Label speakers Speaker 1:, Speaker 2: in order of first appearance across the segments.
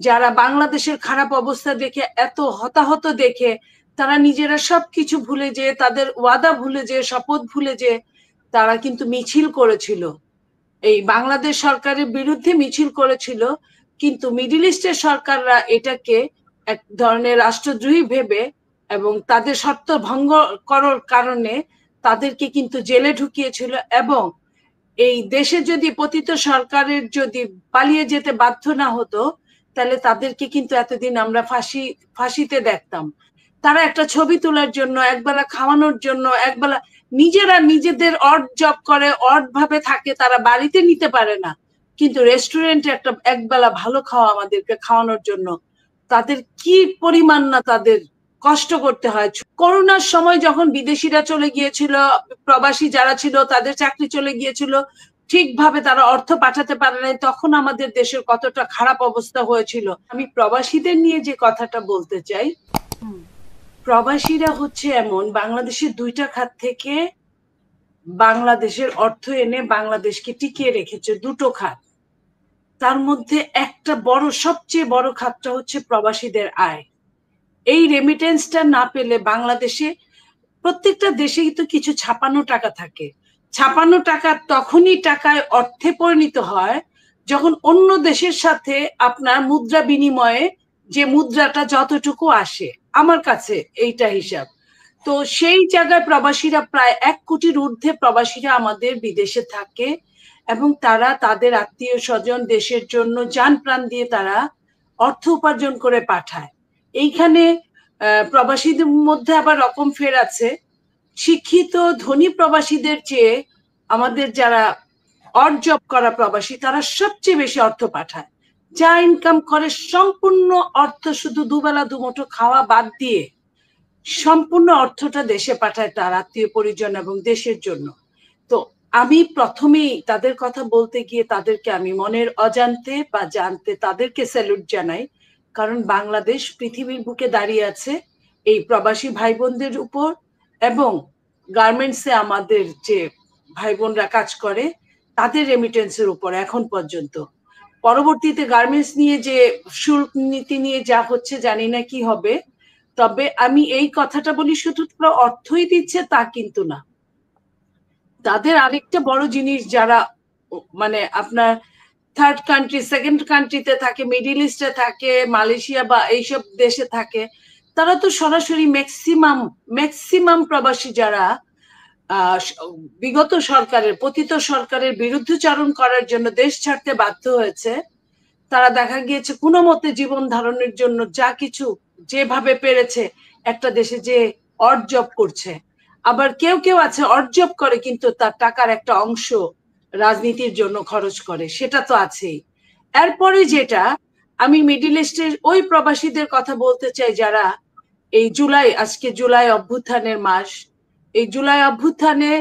Speaker 1: যারা বাংলাদেশের খারাপ অবস্থা দেখে এত হতাহত দেখে তারা নিজেরা সবকিছু ভুলে যেয়ে তাদের ওয়াদা ভুলে যেয়ে শপথ ভুলে যেয়ে তারা কিন্তু মিছিল করেছিল, এই বাংলাদেশ সরকারের বিরুদ্ধে মিছিল করেছিল। কিন্তু মিডল ইস্টের সরকাররা এটাকে এক ধরনের রাষ্ট্রদ্রোহী ভেবে এবং তাদের শর্ত ভঙ্গ করার কারণে তাদেরকে কিন্তু জেলে ঢুকিয়েছিল। এবং এই দেশে যদি পতিত সরকারের যদি পালিয়ে যেতে বাধ্য না হতো তাহলে তাদেরকে কিন্তু এতদিন আমরা ফাঁসিতে দেখতাম। তারা একটা ছবি তোলার জন্য, একবেলা খাওয়ানোর জন্য, একবেলা নিজেরা নিজেদের অড জব করে অড ভাবে থাকে, তারা বাড়িতে নিতে পারে না, কিন্তু রেস্টুরেন্টে একটা একবেলা ভালো খাওয়া আমাদেরকে খাওয়ানোর জন্য তাদের কি পরিমাণ না তাদের কষ্ট করতে হয়। করোনার সময় যখন বিদেশিরা চলে গিয়েছিল, প্রবাসী যারা ছিল তাদের চাকরি চলে গিয়েছিল, ঠিকভাবে তারা অর্থ পাঠাতে পারে নাই, তখন আমাদের দেশের কতটা খারাপ অবস্থা হয়েছিল। আমি প্রবাসীদের নিয়ে যে কথাটা বলতে চাই, প্রবাসীরা হচ্ছে এমন বাংলাদেশের দুইটা খাত থেকে বাংলাদেশের অর্থ এনে বাংলাদেশকে টিকিয়ে রেখেছে, দুটো খাত। তার মধ্যে একটা বড়, সবচেয়ে বড় খাতটা হচ্ছে প্রবাসীদের আয়। এই রেমিটেন্সটা না পেলে বাংলাদেশে, প্রত্যেকটা দেশে কিন্তু কিছু ছাপানো টাকা থাকে। ছাপানো টাকা তখনই টাকায় অর্থে পরিণত হয় যখন অন্য দেশের সাথে আপনার মুদ্রা বিনিময়ে যে মুদ্রাটা যতটুকু আসে, আমার কাছে এইটা হিসাব। তো সেই জায়গায় প্রবাসীরা প্রায় 1 কোটির ঊর্ধ্বে প্রবাসীরা আমাদের বিদেশে থাকে এবং তারা তাদের আত্মীয় স্বজন দেশের জন্য জান প্রাণ দিয়ে তারা অর্থ উপার্জন করে পাঠায়। এইখানে প্রবাসীদের মধ্যে আবার রকম ফের আছে। শিক্ষিত ধনী প্রবাসীদের চেয়ে আমাদের যারা অড জব করা প্রবাসী তারা সবচেয়ে বেশি অর্থ পাঠায়। যা ইনকাম করে সম্পূর্ণ অর্থ, শুধু দুবেলা দুমুঠো খাওয়া বাদ দিয়ে সম্পূর্ণ অর্থটা দেশে পাঠায় তার আত্মীয় পরিজন এবং দেশের জন্য। তো আমি প্রথমেই তাদের কথা বলতে গিয়ে তাদেরকে আমি মনের অজান্তে বা জানতে তাদেরকে স্যালুট জানাই, কারণ বাংলাদেশ পৃথিবীর বুকে দাঁড়িয়ে আছে এই প্রবাসী ভাই বোনদের উপর এবং গার্মেন্টসে আমাদের যে ভাই বোনরা কাজ করে তাদের রেমিটেন্সের উপর এখন পর্যন্ত। পরবর্তীতে গার্মেন্টস নিয়ে যে শুল্ক নীতি নিয়ে যা হচ্ছে জানি না কি হবে, তবে আমি এই কথাটা বলি শুধু অর্থই দিচ্ছে তা কিন্তু না। তাদের আরেকটা বড় জিনিস, যারা মানে আপনার থার্ড কান্ট্রি, সেকেন্ড কান্ট্রিতে থাকে, মিডিল ইস্টে থাকে, মালয়েশিয়া বা এইসব দেশে থাকে, তারা তো সরাসরি ম্যাক্সিমাম প্রবাসী যারা বিগত সরকারের, পতিত সরকারের বিরুদ্ধচারণ করার জন্য দেশ ছাড়তে বাধ্য হয়েছে, তারা দেখা গিয়েছে কোনো মতে জীবন ধারণের জন্য যা কিছু যেভাবে পেরেছে একটা দেশে যে অড জব করছে। আবার কেউ কেউ আছে অড জব করে কিন্তু তার টাকার একটা অংশ রাজনীতির জন্য খরচ করে, সেটা তো আছেই। এরপরে যেটা, আমি মিডিল ইস্টের ওই প্রবাসীদের কথা বলতে চাই যারা এই আজকে জুলাই অভ্যুত্থানের মাস, এই জুলাই অভ্যুত্থানে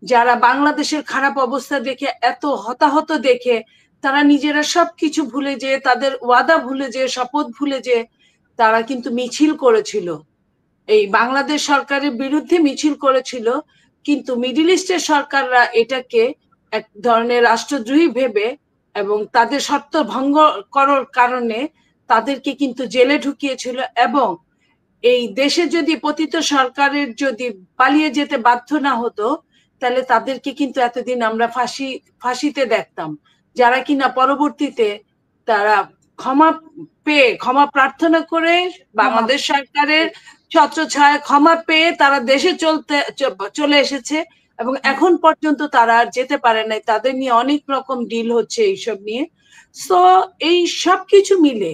Speaker 1: যারা বাংলাদেশের খারাপ অবস্থা দেখে এত হতাহত দেখে তারা নিজেরা সবকিছু ভুলে যেয়ে তাদের ওয়াদা ভুলে যেয়ে শপথ ভুলে যেয়ে তারা কিন্তু মিছিল করেছিল, এই বাংলাদেশ সরকারের বিরুদ্ধে মিছিল করেছিল। কিন্তু মিডল ইস্টের সরকাররা এটাকে এক ধরনের রাষ্ট্রদ্রোহী ভেবে এবং তাদের শর্ত ভঙ্গ করার কারণে তাদেরকে কিন্তু জেলে ঢুকিয়েছিল। এবং এই দেশে যদি পতিত সরকারের যদি পালিয়ে যেতে বাধ্য না হতো তাহলে তাদেরকে কিন্তু এতদিন আমরা ফাঁসিতে দেখতাম, যারা কিনা পরবর্তীতে তারা ক্ষমা প্রার্থনা করে বাংলাদেশ সরকারের ছত্রছায়ায় ক্ষমা পেয়ে তারা দেশে চলে এসেছে এবং এখন পর্যন্ত তারা আর যেতে পারে নাই। তাদের নিয়ে অনেক রকম ডিল হচ্ছে এইসব নিয়ে। সো এই সব কিছু মিলে,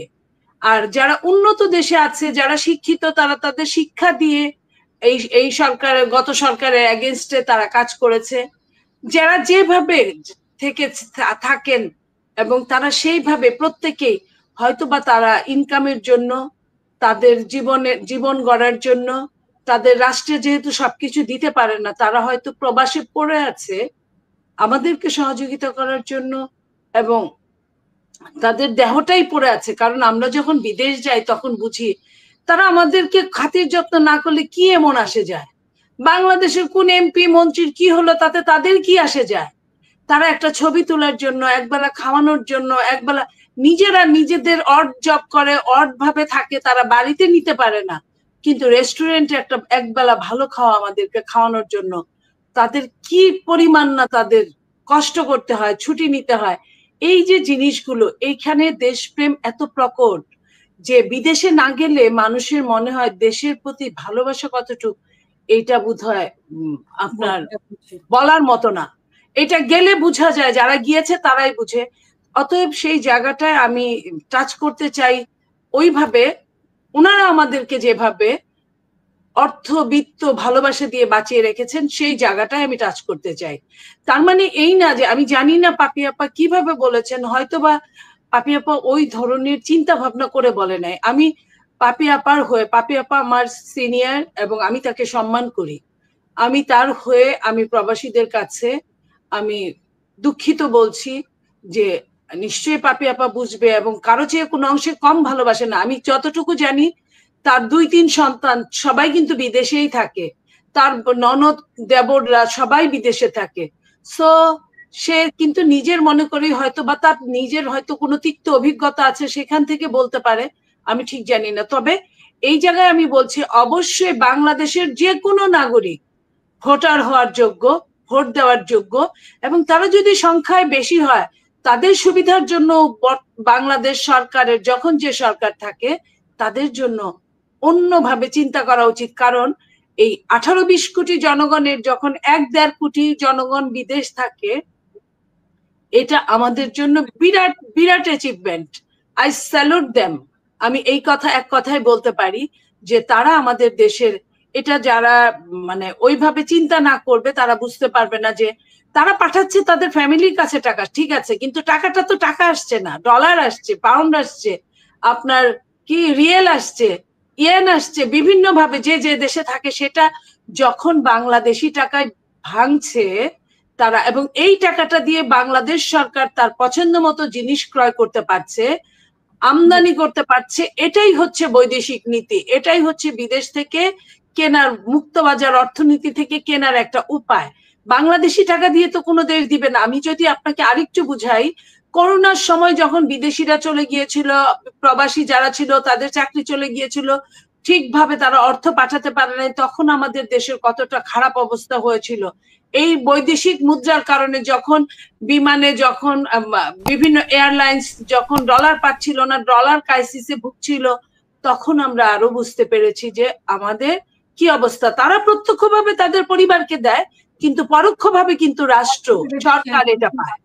Speaker 1: আর যারা উন্নত দেশে আছে, যারা শিক্ষিত, তারা তাদের শিক্ষা দিয়ে এই সরকারের, গত সরকারের এগেনস্টে তারা কাজ করেছে। যারা যেভাবে থেকে থাকেন এবং তারা সেইভাবে প্রত্যেকেই হয়তোবা তারা ইনকামের জন্য, তাদের জীবন গড়ার জন্য, তাদের রাষ্ট্রে যেহেতু সবকিছু দিতে পারে না, তারা হয়তো প্রবাসে পড়ে আছে আমাদেরকে সহযোগিতা করার জন্য এবং তাদের দেহটাই পড়ে আছে। কারণ আমরা যখন বিদেশ যাই তখন বুঝি তারা আমাদেরকে খাতির যত্ন না করলে কি এমন আসে যায়, বাংলাদেশের কোন এমপি মন্ত্রীর কি হলো তাতে তাদের কি আসে যায়। তারা একটা ছবি তোলার জন্য, একবেলা খাওয়ানোর জন্য, একবেলা নিজেরা নিজেদের অড জব করে, অড ভাবে থাকে, তারা বাড়িতে নিতে পারে না, কিন্তু রেস্টুরেন্টে একটা একবেলা ভালো খাওয়া আমাদেরকে খাওয়ানোর জন্য তাদের কি পরিমাণ না তাদের কষ্ট করতে হয়, ছুটি নিতে হয়। এই যে জিনিসগুলো, এইখানে দেশপ্রেম এত প্রকট যে বিদেশে না গেলে মানুষের মনে হয় দেশের প্রতি ভালোবাসা কতটুকু, এইটা বোধহয় আপনার বলার মতো না। এটা গেলে বোঝা যায়, যারা গিয়েছে তারাই বুঝে। অতএব সেই জায়গাটায় আমি টাচ করতে চাই ওইভাবে, ওনারা আমাদেরকে যেভাবে অর্থ বিত্ত ভালোবাসা দিয়ে বাঁচিয়ে রেখেছেন সেই জায়গাটায় আমি টাচ করতে চাই। তার মানে এই না যে, আমি জানি না পাপি আপা কিভাবে বলেছেন, হয়তোবা পাপি আপা ওই ধরনের চিন্তা ভাবনা করে বলে নাই। আমি পাপি আপার হয়ে, পাপি আপা আমার সিনিয়র এবং আমি তাকে সম্মান করি, আমি তার হয়ে আমি প্রবাসীদের কাছে আমি দুঃখিত বলছি যে নিশ্চয়ই পাপি আপা বুঝবে, এবং কারো চেয়ে কোনো অংশে কম ভালোবাসে না। আমি যতটুকু জানি তার 2-3 সন্তান সবাই কিন্তু বিদেশেই থাকে, তার ননদ দেবররা সবাই বিদেশে থাকে। সো সে কিন্তু নিজের মনে করি হয়তো, বা তার নিজের হয়তো কোনো তিক্ত অভিজ্ঞতা আছে, সেখান থেকে বলতে পারে, আমি ঠিক জানি না। তবে এই জায়গায় আমি বলছি, অবশ্যই বাংলাদেশের যে কোনো নাগরিক ভোটার হওয়ার যোগ্য, ভোট দেওয়ার যোগ্য, এবং তারা যদি সংখ্যায় বেশি হয় তাদের সুবিধার জন্য বাংলাদেশ সরকারের, যখন যে সরকার থাকে, তাদের জন্য অন্যভাবে চিন্তা করা উচিত। কারণ এই 18-20 কোটি জনগণের যখন 1-1.5 কোটি জনগণ বিদেশ থাকে, এটা আমাদের জন্য বিরাট বিরাট অ্যাচিভমেন্ট। I salute them. আমি এই কথা এক কথায় বলতে পারি যে তারা আমাদের দেশের, এটা যারা মানে ওইভাবে চিন্তা না করবে তারা বুঝতে পারবে না যে তারা পাঠাচ্ছে তাদের ফ্যামিলির কাছে টাকা, ঠিক আছে, কিন্তু টাকাটা তো টাকা আসছে না, ডলার আসছে, পাউন্ড আসছে, আপনার কি রিয়েল আসছে, ইয়েন আসছে, বিভিন্ন ভাবে যে যে দেশে থাকে, সেটা যখন বাংলাদেশি টাকায় ভাঙছে তারা, এবং এই টাকাটা দিয়ে বাংলাদেশ সরকার তার পছন্দ মতো জিনিস ক্রয় করতে পারছে, আমদানি করতে পারছে, এটাই হচ্ছে বৈদেশিক নীতি, এটাই হচ্ছে বিদেশ থেকে কেনার, মুক্তবাজার অর্থনীতি থেকে কেনার একটা উপায়। বাংলাদেশি টাকা দিয়ে তো কোনো দেশ দিবে না। আমি যদি আপনাকে আরেকটু বুঝাই, করোনার সময় যখন বিদেশিরা চলে গিয়েছিল, প্রবাসী যারা ছিল তাদের চাকরি চলে গিয়েছিল, ঠিকভাবে তারা অর্থ পাঠাতে পারে নাই, তখন আমাদের দেশের কতটা খারাপ অবস্থা হয়েছিল। এই বৈদেশিক মুদ্রার কারণে যখন বিমানে, যখন বিভিন্ন এয়ারলাইন্স যখন ডলার পাচ্ছিল না, ডলার ক্রাইসিসে ভুগছিল, তখন আমরা আরো বুঝতে পেরেছি যে আমাদের কি অবস্থা। তারা প্রত্যক্ষভাবে তাদের পরিবারকে দেয়, কিন্তু পরোক্ষভাবে কিন্তু রাষ্ট্র, সরকার এটা পায়।